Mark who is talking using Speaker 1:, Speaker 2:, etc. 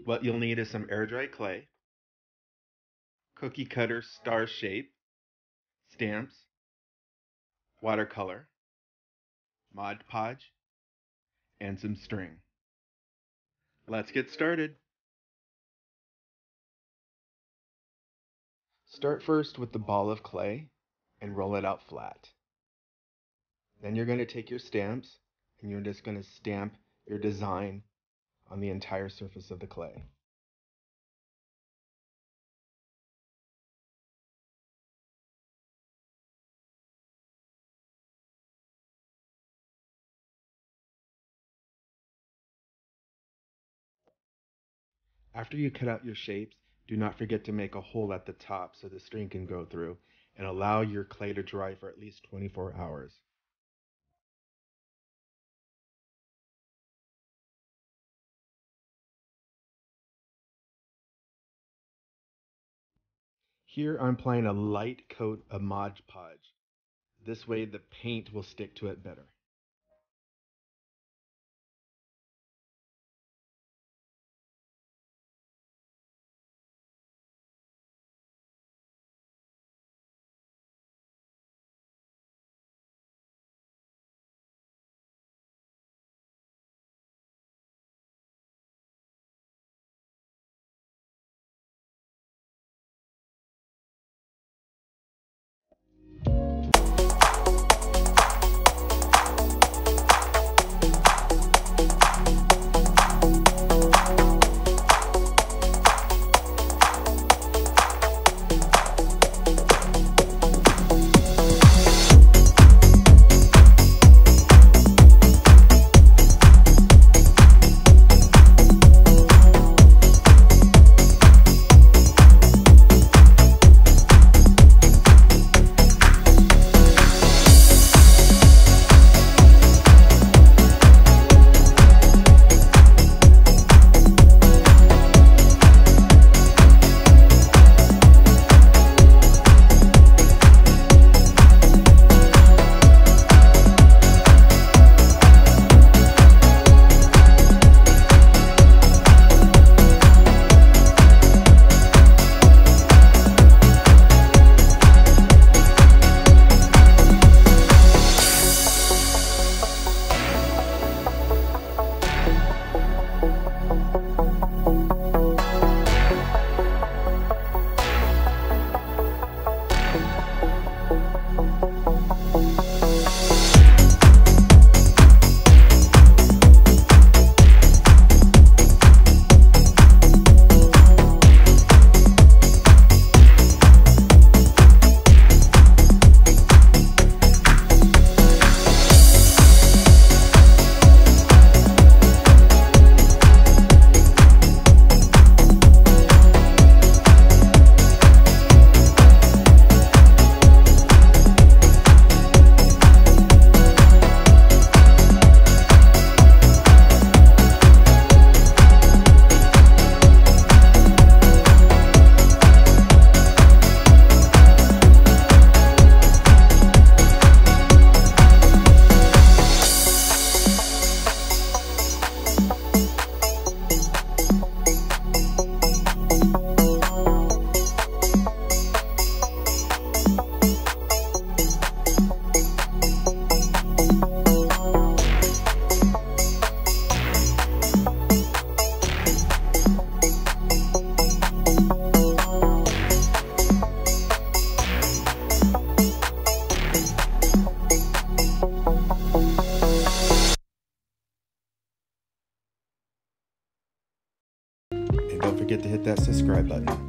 Speaker 1: What you'll need is some air-dry clay, cookie cutter star shape, stamps, watercolor, Mod Podge, and some string. Let's get started. Start first with the ball of clay and roll it out flat. Then you're going to take your stamps and you're just going to stamp your design on the entire surface of the clay. After you cut out your shapes, do not forget to make a hole at the top so the string can go through, and allow your clay to dry for at least 24 hours. Here I'm applying a light coat of Modge Podge. This way the paint will stick to it better. And don't forget to hit that subscribe button.